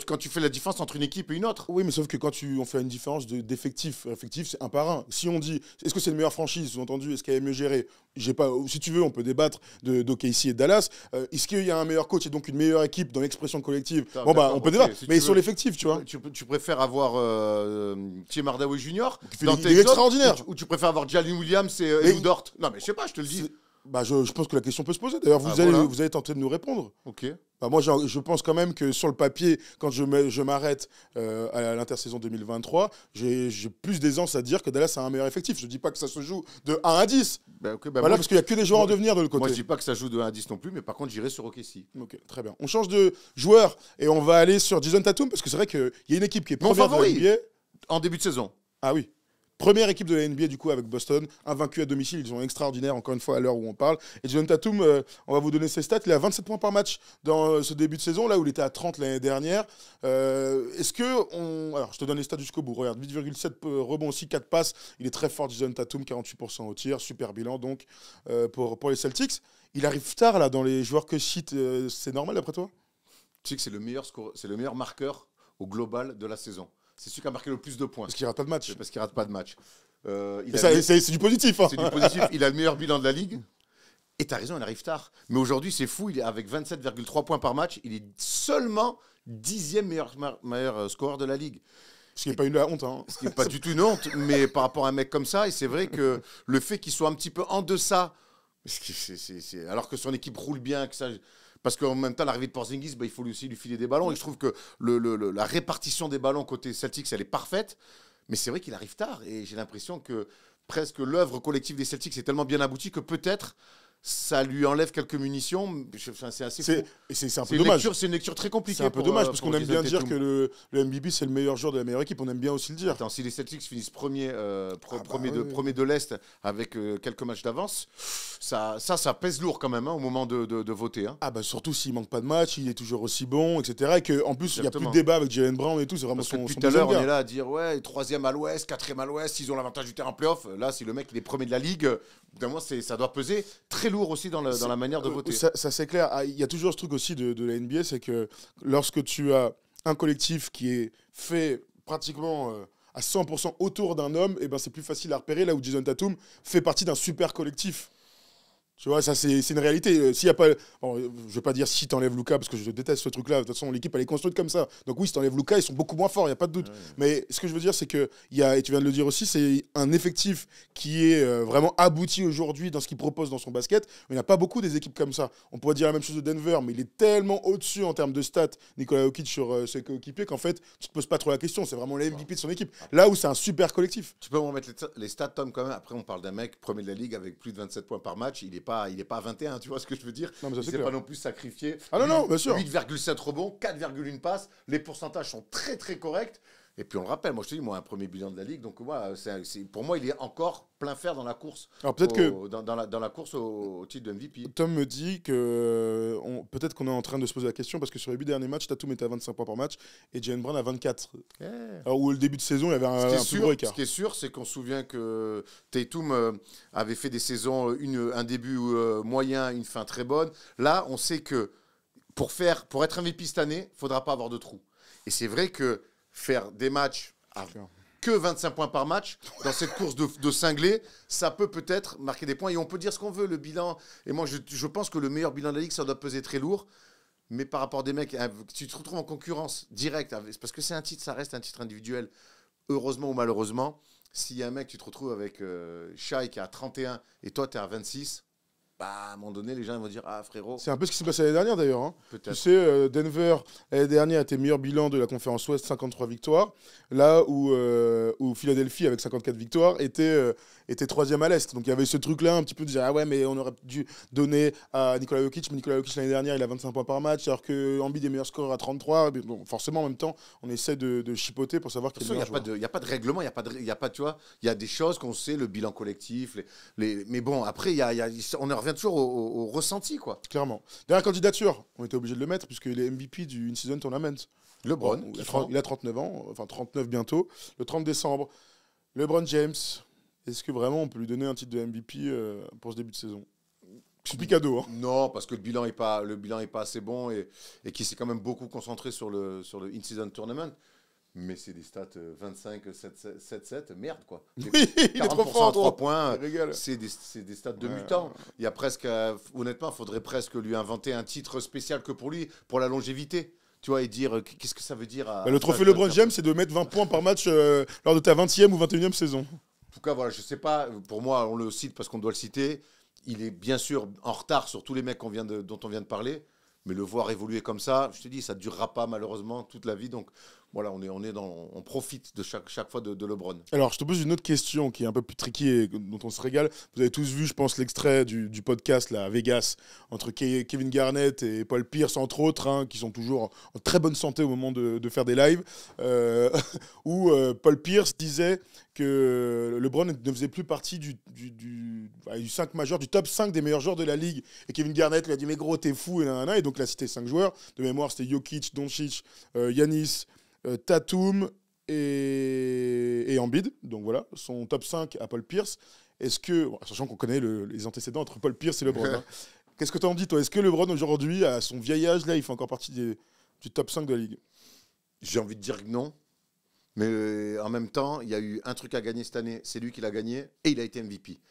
quand tu fais la différence entre une équipe et une autre. Oui, mais sauf que quand on fait une différence d'effectif, c'est un par un. Si on dit est-ce que c'est une meilleure franchise, sous-entendu, est-ce qu'elle est mieux gérée, si tu veux, on peut débattre d'OKC et de Dallas. Est-ce qu'il y a un meilleur coach et donc une meilleure équipe dans l'expression collective? On peut débattre. Mais sur l'effectif, tu vois. Tu préfères avoir Thierry Hardaway Jr. Il est extraordinaire. Ou tu préfères avoir Jalen Williams et Lou Dort? Non, mais je sais pas, je te le dis. Je pense que la question peut se poser. D'ailleurs, vous allez tenter de nous répondre. Ok. Moi, je pense quand même que sur le papier, quand je m'arrête à l'intersaison 2023, j'ai plus d'aisance à dire que Dallas a un meilleur effectif. Je ne dis pas que ça se joue de 1 à 10. Parce qu'il n'y a que des joueurs en devenir de l'autre côté. Moi, je ne dis pas que ça joue de 1 à 10 non plus, mais par contre, j'irai sur OKC. Ok, très bien. On change de joueur et on va aller sur Jason Tatum parce que c'est vrai qu'il y a une équipe qui est première de la NBA. En début de saison. Ah oui. Première équipe de la NBA du coup avec Boston, invaincus à domicile, ils sont extraordinaires encore une fois à l'heure où on parle. Et Jason Tatum, on va vous donner ses stats, il a 27 points par match dans ce début de saison, là où il était à 30 l'année dernière. Est-ce que alors je te donne les stats jusqu'au bout, regarde, 8,7 rebonds aussi, 4 passes, il est très fort Jason Tatum, 48% au tir, super bilan donc pour les Celtics. Il arrive tard là dans les joueurs que je cite, c'est normal d'après toi? Tu sais que c'est le meilleur marqueur au global de la saison. C'est celui qui a marqué le plus de points. Parce qu'il rate pas de match. Parce qu'il rate pas de match. C'est du positif. Hein. C'est du positif. Il a le meilleur bilan de la ligue. Et t'as raison, il arrive tard. Mais aujourd'hui, c'est fou. Il est avec 27,3 points par match. Il est seulement 10e meilleur scoreur de la ligue. Ce qui n'est pas une honte. Hein. Ce qui n'est pas du tout une honte. Mais par rapport à un mec comme ça, et c'est vrai que le fait qu'il soit un petit peu en deçà, alors que son équipe roule bien, que ça. Parce qu'en même temps, l'arrivée de Porzingis, il faut aussi lui filer des ballons. Et je trouve que la répartition des ballons côté Celtics, elle est parfaite. Mais c'est vrai qu'il arrive tard. Et j'ai l'impression que presque l'œuvre collective des Celtics est tellement bien aboutie que peut-être ça lui enlève quelques munitions. C'est assez fou. C'est un peu dommage. C'est une lecture très compliquée. C'est un peu dommage parce qu'on aime bien dire que le MVP, c'est le meilleur joueur de la meilleure équipe. On aime bien aussi le dire. Attends, si les Celtics finissent premier de l'Est avec quelques matchs d'avance, ça pèse lourd quand même au moment de voter. Hein. Surtout s'il manque pas de match, il est toujours aussi bon, etc. Et qu'en plus, il n'y a plus de débat avec Jaylen Brown et tout. C'est vraiment parce que depuis tout à l'heure, on est là à dire 3e à l'Ouest, 4e à l'Ouest, ils ont l'avantage du terrain playoff. Là, si le mec il est premier de la ligue, ça doit peser très lourd aussi dans la manière de voter. Ça c'est clair. Il y a toujours ce truc aussi de la NBA, c'est que lorsque tu as un collectif qui est fait pratiquement à 100% autour d'un homme, c'est plus facile à repérer, là où Jason Tatum fait partie d'un super collectif. Tu vois, ça c'est une réalité. S'il y a pas, je vais pas dire si t'enlèves Luka parce que je déteste ce truc-là. De toute façon, l'équipe elle est construite comme ça. Donc oui, si t'enlèves Luka, ils sont beaucoup moins forts, il y a pas de doute. Ouais. Mais ce que je veux dire, c'est que et tu viens de le dire aussi, c'est un effectif qui est vraiment abouti aujourd'hui dans ce qu'il propose dans son basket. Mais il n'y a pas beaucoup des équipes comme ça. On pourrait dire la même chose de Denver, mais il est tellement au-dessus en termes de stats, Nikola Jokic sur ses coéquipiers qu'en fait, tu te poses pas trop la question. C'est vraiment l'MVP de son équipe. Là où c'est un super collectif. Tu peux me mettre les stats, Tom, quand même. Après, on parle d'un mec premier de la ligue avec plus de 27 points par match. Il est pas à 21, tu vois ce que je veux dire? Non, mais il s'est pas non plus sacrifié. Ah non, bien sûr. 8,7 rebonds, 4,1 passes. Les pourcentages sont très, très corrects. Et puis on le rappelle, moi je te dis, un premier bilan de la Ligue, donc pour moi il est encore plein fer dans la course. Alors peut-être dans la course au titre de MVP. Tom me dit que peut-être qu'on est en train de se poser la question parce que sur les 8 derniers matchs, Tatum était à 25 points par match et Jaylen Brown à 24. Alors où le début de saison, il y avait un plus gros écart. Ce qui est sûr, c'est qu'on se souvient que Tatum avait fait des saisons, un début moyen, une fin très bonne. Là, on sait que pour être MVP cette année, il ne faudra pas avoir de trous. Et c'est vrai que faire des matchs que 25 points par match dans cette course de cinglés, ça peut peut-être marquer des points. Et on peut dire ce qu'on veut, le bilan. Et moi, je pense que le meilleur bilan de la Ligue, ça doit peser très lourd. Mais par rapport à des mecs, tu te retrouves en concurrence directe, parce que c'est un titre, ça reste un titre individuel. Heureusement ou malheureusement, s'il y a un mec, tu te retrouves avec Shai qui est à 31 et toi, tu es à 26, bah, à un moment donné, les gens vont dire « Ah, frérot ». C'est un peu ce qui s'est passé l'année dernière d'ailleurs. Hein. Peut-être. Tu sais, Denver, l'année dernière, était meilleur bilan de la conférence Ouest, 53 victoires. Là où Philadelphie, avec 54 victoires, était troisième à l'Est. Donc il y avait ce truc-là, un petit peu de dire « Ah ouais, mais on aurait dû donner à Nikola Jokic ». Mais Nikola Jokic, l'année dernière, il a 25 points par match, alors que Embiid est meilleur scoreur à 33. Mais bon, forcément, en même temps, on essaie de chipoter pour savoir qui est le meilleur joueur. Il n'y a pas de règlement, il y a pas, tu vois, il y a des choses qu'on sait, le bilan collectif. Mais bon, après, on en revient toujours au ressenti, quoi. Clairement. Dernière candidature, on était obligé de le mettre, puisqu'il est MVP du In-Season Tournament. LeBron, il a 39 ans, enfin 39 bientôt, le 30 décembre. LeBron James, est-ce que vraiment on peut lui donner un titre de MVP pour ce début de saison? C'est cadeau. Hein. Non, parce que le bilan est pas assez bon et qui s'est quand même beaucoup concentré sur le In-Season Tournament. Mais c'est des stats 25, 7, 7, merde quoi. Oui, il est trop fort. 3 points, c'est des stats de mutant. Il y a presque, honnêtement, il faudrait presque lui inventer un titre spécial que pour lui, pour la longévité. Tu vois, et dire qu'est-ce que ça veut dire le trophée LeBron James, c'est de mettre 20 points par match lors de ta 20e ou 21e saison. En tout cas, voilà, je sais pas, pour moi, on le cite parce qu'on doit le citer. Il est bien sûr en retard sur tous les mecs dont on vient de parler. Mais le voir évoluer comme ça, je te dis, ça ne durera pas malheureusement toute la vie. Donc voilà, on profite de chaque fois de LeBron. Alors, je te pose une autre question qui est un peu plus tricky et dont on se régale. Vous avez tous vu, je pense, l'extrait du podcast là, à Vegas entre Kevin Garnett et Paul Pierce, entre autres, hein, qui sont toujours en très bonne santé au moment de faire des lives, où Paul Pierce disait que LeBron ne faisait plus partie du 5 majeur, du top 5 des meilleurs joueurs de la ligue. Et Kevin Garnett lui a dit « Mais gros, t'es fou !» et donc il a cité 5 joueurs. De mémoire, c'était Jokic, Doncic, Giannis, Tatum et Embiid. Donc voilà, son top 5 à Paul Pierce. Est-ce que, sachant qu'on connaît les antécédents entre Paul Pierce et LeBron, hein, qu'est-ce que tu en dis, toi? Est-ce que LeBron, aujourd'hui, à son vieil âge, là, il fait encore partie du top 5 de la ligue? J'ai envie de dire que non. Mais en même temps, il y a eu un truc à gagner cette année, c'est lui qui l'a gagné, et il a été MVP.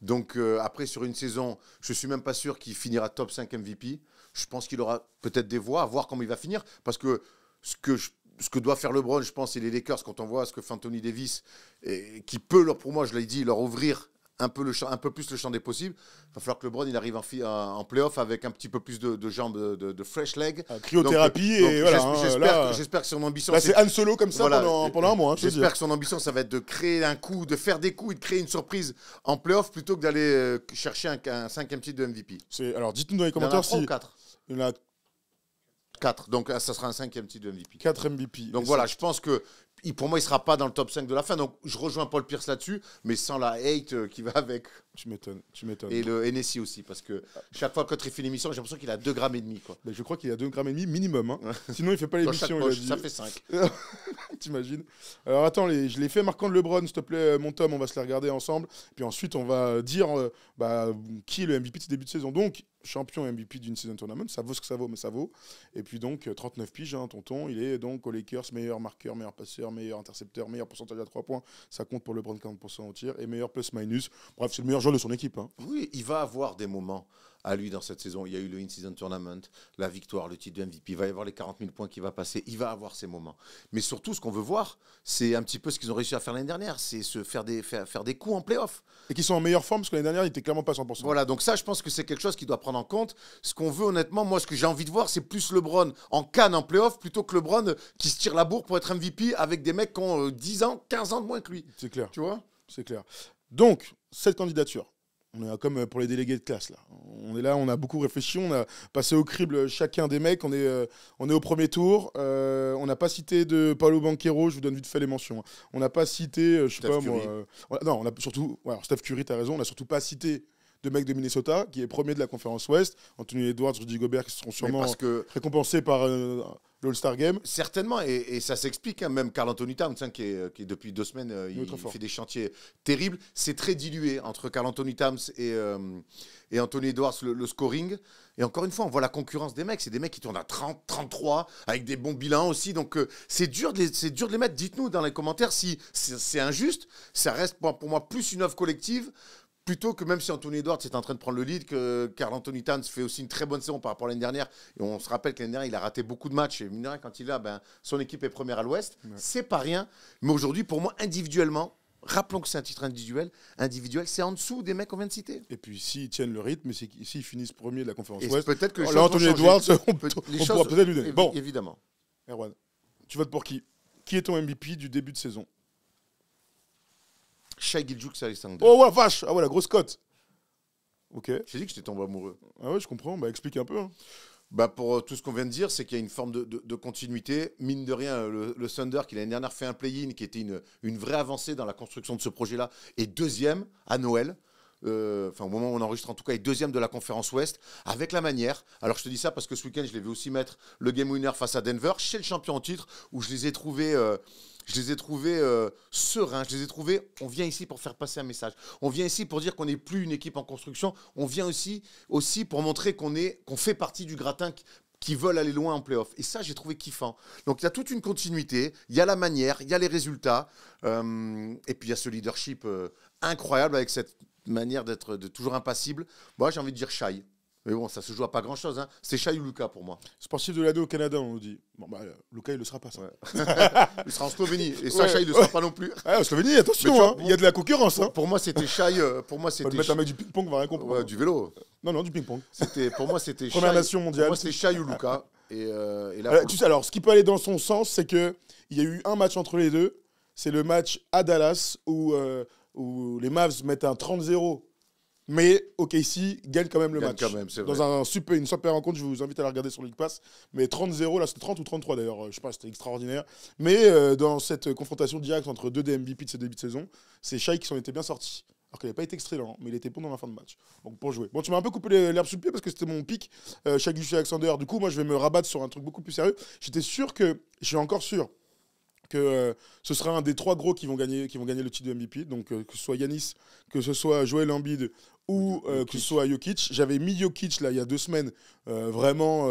Donc après, sur une saison, je ne suis même pas sûr qu'il finira top 5 MVP. Je pense qu'il aura peut-être des voix, à voir comment il va finir. Parce que ce que doit faire LeBron, je pense, et les Lakers, quand on voit ce que fait Anthony Davis, et qui peut, pour moi, je l'ai dit, leur ouvrir un peu plus le champ des possibles. Il va falloir que LeBron il arrive en play-off avec un petit peu plus de jambes, de fresh leg. Cryothérapie. Donc, et voilà, j'espère que son ambition... Là, c'est Han Solo comme ça voilà, pendant un mois. Hein, j'espère que son ambition, ça va être de créer un coup, de faire des coups et de créer une surprise en play-off plutôt que d'aller chercher un 5e titre de MVP. Alors, dites-nous dans les commentaires si... Il y en a 3 ou 4 Il y en a 4. Donc, ça sera un 5e titre de MVP. 4 MVP. Donc voilà, je pense que pour moi, il ne sera pas dans le top 5 de la fin. Donc, je rejoins Paul Pierce là-dessus, mais sans la hate qui va avec. Tu m'étonnes. Et le Hennessy aussi, parce que chaque fois qu'il fait l'émission, j'ai l'impression qu'il a 2,5 grammes. Quoi. Je crois qu'il a 2,5 grammes minimum. Hein. Sinon, il ne fait pas l'émission. Ça fait 5. T'imagines? Alors, attends, je l'ai fait marquant de LeBron, s'il te plaît, mon Tom, on va se les regarder ensemble. Puis ensuite, on va dire qui est le MVP de ce début de saison. Donc, champion MVP d'une season tournament, ça vaut ce que ça vaut, mais ça vaut. Et puis donc, 39 piges, hein, tonton. Il est donc aux Lakers, meilleur marqueur, meilleur passeur, meilleur intercepteur, meilleur pourcentage à 3 points. Ça compte pour LeBron 40% au tir. Et meilleur plus-minus. Bref, c'est le meilleur joueur de son équipe. Hein. Oui, il va avoir des moments à lui dans cette saison. Il y a eu le In-Season Tournament, la victoire, le titre de MVP. Il va y avoir les 40 000 points qui va passer. Il va avoir ces moments. Mais surtout, ce qu'on veut voir, c'est un petit peu ce qu'ils ont réussi à faire l'année dernière. C'est faire des coups en play-off. Et qui sont en meilleure forme, parce que l'année dernière, il n'était clairement pas 100%. Voilà, donc ça, je pense que c'est quelque chose qu'il doit prendre en compte. Ce qu'on veut, honnêtement, moi, ce que j'ai envie de voir, c'est plus LeBron en canne, en play-off, plutôt que LeBron qui se tire la bourre pour être MVP avec des mecs qui ont 10 ans, 15 ans de moins que lui. C'est clair. Tu vois? C'est clair. Donc, cette candidature. On est comme pour les délégués de classe là. On est là, on a beaucoup réfléchi, on a passé au crible chacun des mecs. On est au premier tour. On n'a pas cité de Paolo Banchero. Je vous donne vite fait les mentions. On n'a pas cité, je sais Steph pas Curry. moi. Non, on a surtout. Alors Steph Curry, t'as raison. On n'a surtout pas cité de mecs de Minnesota, qui est premier de la conférence Ouest. Anthony Edwards, Rudy Gobert, qui seront sûrement récompensés par l'All-Star Game. Certainement, et ça s'explique. Hein, même Karl Anthony Towns, qui depuis 2 semaines, il fait des chantiers terribles. C'est très dilué entre Karl Anthony Towns et Anthony Edwards, le scoring. Et encore une fois, on voit la concurrence des mecs. C'est des mecs qui tournent à 30, 33, avec des bons bilans aussi. Donc, c'est dur de les mettre. Dites-nous dans les commentaires si c'est injuste. Ça reste pour moi plus une œuvre collective. Plutôt que même si Anthony Edwards est en train de prendre le lead, que Karl Anthony Towns fait aussi une très bonne saison par rapport à l'année dernière. Et on se rappelle que l'année dernière, il a raté beaucoup de matchs. Et mine de rien, quand il est là, son équipe est première à l'Ouest. Ouais. C'est pas rien. Mais aujourd'hui, pour moi, individuellement, rappelons que c'est un titre individuel, c'est en dessous des mecs qu'on vient de citer. Et puis s'ils tiennent le rythme, s'ils finissent premier de la conférence et Ouest, peut-être que là, Anthony Edwards, on pourra peut-être lui donner. Bon, évidemment. Erwan, tu votes pour qui? Qui est ton MVP du début de saison? Shai Gilgeous-Alexander. Oh ouais, vache! Ah ouais, la grosse cote. Ok. J'ai dit que j'étais tombé amoureux. Ah ouais, je comprends. Explique un peu. Hein. Pour tout ce qu'on vient de dire, c'est qu'il y a une forme de continuité. Mine de rien, le Thunder, qui l'année dernière fait un play-in, qui était une vraie avancée dans la construction de ce projet-là, est deuxième à Noël. Au moment où on enregistre, en tout cas, est deuxième de la conférence Ouest, avec la manière. Alors, je te dis ça parce que ce week-end, je l'ai vu aussi mettre le game winner face à Denver, chez le champion en titre, où je les ai trouvés sereins. Je les ai trouvés. On vient ici pour faire passer un message. On vient ici pour dire qu'on n'est plus une équipe en construction. On vient aussi pour montrer qu'on fait partie du gratin qui veulent aller loin en play-off. Et ça, j'ai trouvé kiffant. Donc, il y a toute une continuité. Il y a la manière, il y a les résultats. Et puis, il y a ce leadership incroyable avec cette manière d'être toujours impassible. Moi, j'ai envie de dire Shai. Mais bon, ça se joue à pas grand-chose. Hein. C'est Shai ou Luka pour moi. Sportif de l'année au Canada, on nous dit. Luka, il le sera pas, ça. Ouais. Il sera en Slovénie. Et ça, Shai, il le sera pas non plus. En Slovénie, attention, il y a de la concurrence. Pour moi, c'était Shai. Mettre un mec du ping-pong, on va rien comprendre. Ouais, du vélo. Non, du ping-pong. Pour moi, c'était Première nation mondiale. Pour moi, c'était Shai ou Luka. Et là, alors, ce qui peut aller dans son sens, c'est qu'il y a eu un match entre les deux. C'est le match à Dallas où les Mavs mettent un 30-0. Mais OKC gagne quand même le match. Dans une super rencontre, je vous invite à la regarder sur League Pass. Mais 30-0, là c'était 30 ou 33 d'ailleurs, je sais pas, c'était extraordinaire. Mais dans cette confrontation directe entre deux des MVP de ce début de saison, c'est Shai qui s'en était bien sorti. Alors qu'il n'avait pas été excellent, mais il était bon dans la fin de match. Donc pour jouer. Bon, tu m'as un peu coupé l'herbe sous le pied parce que c'était mon pic, Shai Gilgeous-Alexander. Du coup, moi je vais me rabattre sur un truc beaucoup plus sérieux. Je suis encore sûr que ce sera un des 3 gros qui vont gagner le titre de MVP. Donc que ce soit Giannis, que ce soit Joel Embiid ou que ce soit Jokic. J'avais mis Jokic là il y a 2 semaines, vraiment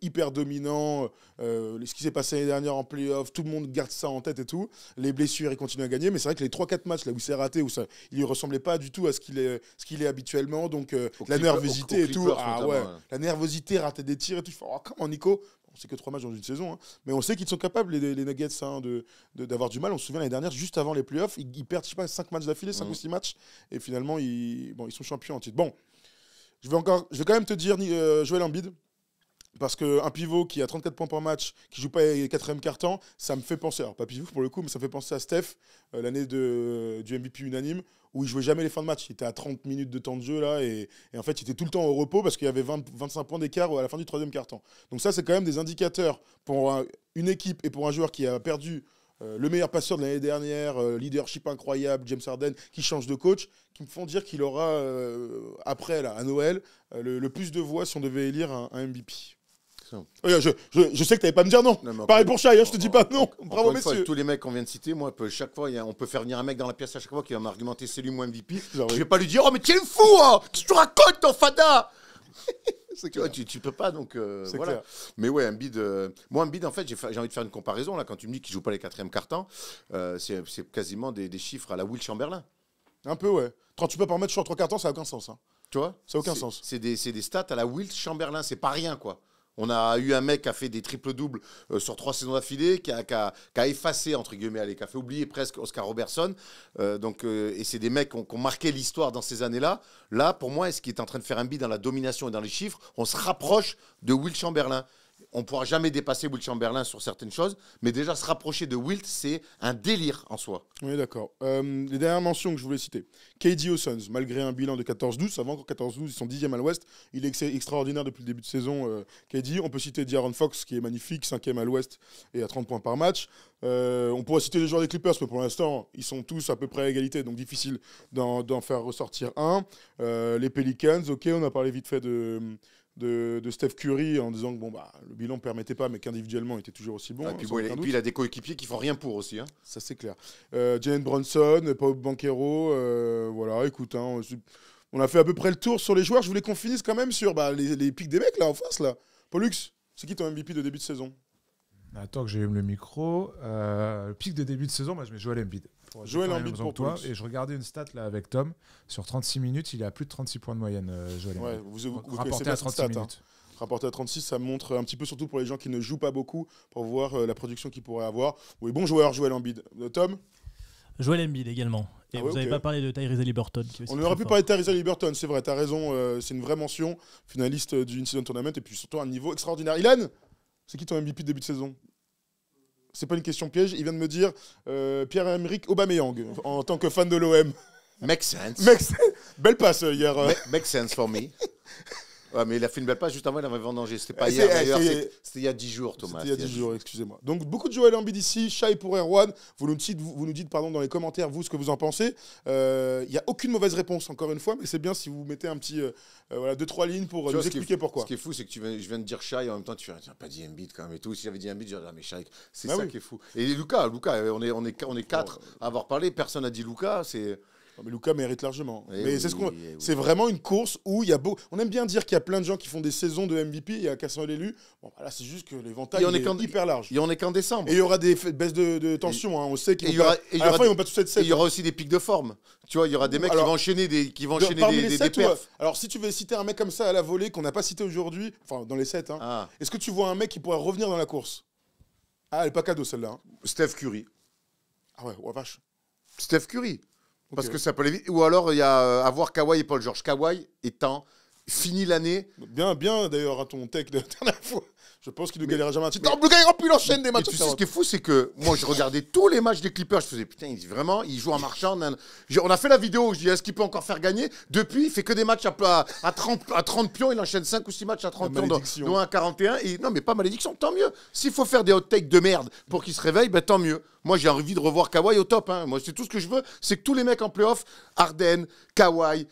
hyper dominant. Ce qui s'est passé l'année dernière en playoff, tout le monde garde ça en tête et tout. Les blessures, il continue à gagner, mais c'est vrai que les 3-4 matchs là où il s'est raté, il ne ressemblait pas du tout à ce qu'il est habituellement. Donc la nervosité et tout. La nervosité, rater des tirs et tout. Je fais, comment Nico? C'est que 3 matchs dans une saison, hein. Mais on sait qu'ils sont capables, les Nuggets, d'avoir du mal. On se souvient l'année dernière, juste avant les playoffs, ils perdent, je sais pas, 5 matchs d'affilée, 5 ou 6 matchs. Et finalement, ils sont champions en titre. Bon, je vais quand même te dire Joel Embiid. Parce qu'un pivot qui a 34 points par match, qui joue pas les 4e quart-temps, ça me fait penser, alors pas pivot pour le coup, mais ça me fait penser à Steph, l'année du MVP unanime, où il jouait jamais les fins de match. Il était à 30 minutes de temps de jeu là, et en fait il était tout le temps au repos parce qu'il y avait 25 points d'écart à la fin du 3e quart-temps. Donc ça, c'est quand même des indicateurs pour une équipe et pour un joueur qui a perdu le meilleur passeur de l'année dernière, leadership incroyable, James Harden, qui change de coach, qui me font dire qu'il aura, après, là, à Noël, le plus de voix si on devait élire un MVP. Je sais que tu n'allais pas me dire non. Pareil pour Shai, je te dis pas non. Bravo, messieurs. Tous les mecs qu'on vient de citer, moi, chaque fois, on peut faire venir un mec dans la pièce à chaque fois qui va m'argumenter c'est lui mon MVP. Je vais pas lui dire, oh, mais tu es fou, hein. Qu'est-ce que tu racontes, ton fada? Tu peux pas, donc voilà. Clair. Mais ouais, Embiid, moi, Embiid, en fait, j'ai envie de faire une comparaison. Là, quand tu me dis qu'il joue pas les 4e quart-temps, c'est quasiment des chiffres à la Will Chamberlain. Un peu, ouais. 38 pas par match sur 3 quarts-temps, ça n'a aucun sens. Hein. Tu vois? Ça n'a aucun sens. C'est des stats à la Will Chamberlain, c'est pas rien, quoi. On a eu un mec qui a fait des triples-doubles sur 3 saisons d'affilée, qui a effacé, entre guillemets, qui a fait oublier presque Oscar Robertson. Et c'est des mecs qui ont marqué l'histoire dans ces années-là. Là, pour moi, ce qui est en train de faire Embiid dans la domination et dans les chiffres, on se rapproche de Will Chamberlain. On ne pourra jamais dépasser Wilt Chamberlain sur certaines choses, mais déjà se rapprocher de Wilt, c'est un délire en soi. Oui, d'accord. Les dernières mentions que je voulais citer. KD aux Suns, malgré un bilan de 14-12, ça va encore 14-12, ils sont 10e à l'Ouest. Il est extraordinaire depuis le début de saison, KD. On peut citer De'Aaron Fox, qui est magnifique, 5e à l'Ouest et à 30 points par match. On pourrait citer les joueurs des Clippers, mais pour l'instant, ils sont tous à peu près à égalité, donc difficile d'en faire ressortir un. Les Pelicans, ok, on a parlé vite fait de Steph Curry en disant que bon, bah, le bilan ne permettait pas, mais qu'individuellement il était toujours aussi bon. Et puis, il a des coéquipiers qui font rien pour aussi. Hein. Ça, c'est clair. Jalen Brunson, Paul Banchero, voilà, écoute, hein, on a fait à peu près le tour sur les joueurs. Je voulais qu'on finisse quand même sur les pics des mecs là en face. Là. Pollux, c'est qui ton MVP de début de saison? Attends que j'allume le micro. Le pic de début de saison, moi je mets Joel Embiid. Joel Embiid pour toi. Et je regardais une stat là avec Tom. Sur 36 minutes, il est à plus de 36 points de moyenne, Joel Embiid. Ouais, vous rapporté à 36 minutes. Rapporté à 36, ça montre un petit peu, surtout pour les gens qui ne jouent pas beaucoup, pour voir la production qu'il pourrait avoir. Oui, bon joueur, Joel Embiid. Tom? Joel Embiid également. Et vous n'avez pas parlé de Tyrese Haliburton. On aurait pu parler de Tyrese Haliburton, c'est vrai, t'as raison. C'est une vraie mention. Finaliste du Incident Tournament et puis surtout un niveau extraordinaire. Ilan, c'est qui ton MVP de début de saison? C'est pas une question piège, il vient de me dire Pierre-Emerick Aubameyang, en tant que fan de l'OM. Make sense. Belle passe hier. Make sense for me. Ouais, mais il a fait une belle passe juste avant, il avait vendangé. C'était pas hier, d'ailleurs, c'était il y a 10 jours, Thomas. C'était il y a 10 jours, excusez-moi. Donc, beaucoup de Joel Embiid ici, Shai pour Erwan. Vous nous dites dans les commentaires, vous, ce que vous en pensez. Il n'y a aucune mauvaise réponse, encore une fois, mais c'est bien si vous mettez un petit 2-3 lignes pour nous expliquer pourquoi. Ce qui est fou, c'est que je viens de dire Shai, en même temps, tu n'as pas dit Embiid quand même et tout. Si j'avais dit Embiid, je dirais, mais Shai, c'est ça qui est fou. Et Luka, on est 4 à avoir parlé, personne n'a dit Luka, c'est... Non, mais Luka mérite largement. Mais c'est vraiment une course où il y a on aime bien dire qu'il y a plein de gens qui font des saisons de MVP, il y a qu'à s'en l'élu. Bon, voilà, c'est juste que l'éventail est hyper large. Et on est qu'en décembre. Et il y aura des baisses de tension. Hein. On sait qu'ils vont ils vont pas tous être 7. Il y aura aussi des pics de forme. Tu vois, il y aura des mecs qui vont enchaîner des perfs. Alors, si tu veux citer un mec comme ça à la volée qu'on n'a pas cité aujourd'hui, enfin dans les 7, hein, est-ce que tu vois un mec qui pourrait revenir dans la course? Ah, elle est pas cadeau celle-là. Hein. Steph Curry. Ah ouais, vache. Steph Curry. Parce que ça peut aller vite. Ou alors, il y a à voir Kawhi et Paul George. Kawhi étant fini l'année. Bien d'ailleurs, à ton tech de la dernière fois. Je pense qu'il ne gagnera jamais un titre. Non, le gars, il remplit l'enchaîne des matchs. Tu sais, ce qui est fou, c'est que moi, je regardais tous les matchs des Clippers. Je faisais, putain, il joue en marchand. On a fait la vidéo. Je dis, est-ce qu'il peut encore faire gagner? Depuis, il fait que des matchs à 30 pions. Il enchaîne 5 ou 6 matchs à 30 pions, dont un 41. Et, non, mais pas malédiction, tant mieux. S'il faut faire des hot takes de merde pour qu'il se réveille, ben, tant mieux. Moi, j'ai envie de revoir Kawhi au top. Hein. Moi, c'est tout ce que je veux. C'est que tous les mecs en playoff, Harden, Kawhi,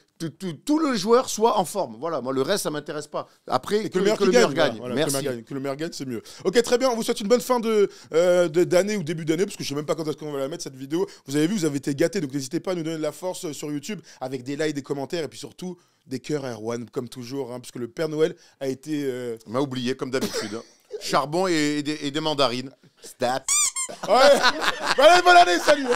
tous les joueurs soient en forme. Voilà, moi, le reste, ça ne m'intéresse pas. Après, que le meilleur gagne. Voilà, merci. Que le meilleur gagne, c'est mieux. Ok, très bien. On vous souhaite une bonne fin d'année ou début d'année, parce que je ne sais même pas quand est-ce qu'on va la mettre, cette vidéo. Vous avez vu, vous avez été gâtés, donc n'hésitez pas à nous donner de la force sur YouTube avec des likes, des commentaires, et puis surtout des cœurs à Erwan, comme toujours, hein, parce que le Père Noël a été... On m'a oublié, comme d'habitude. Charbon et des mandarines. Stat. Ouais. Allez, bonne année, salut.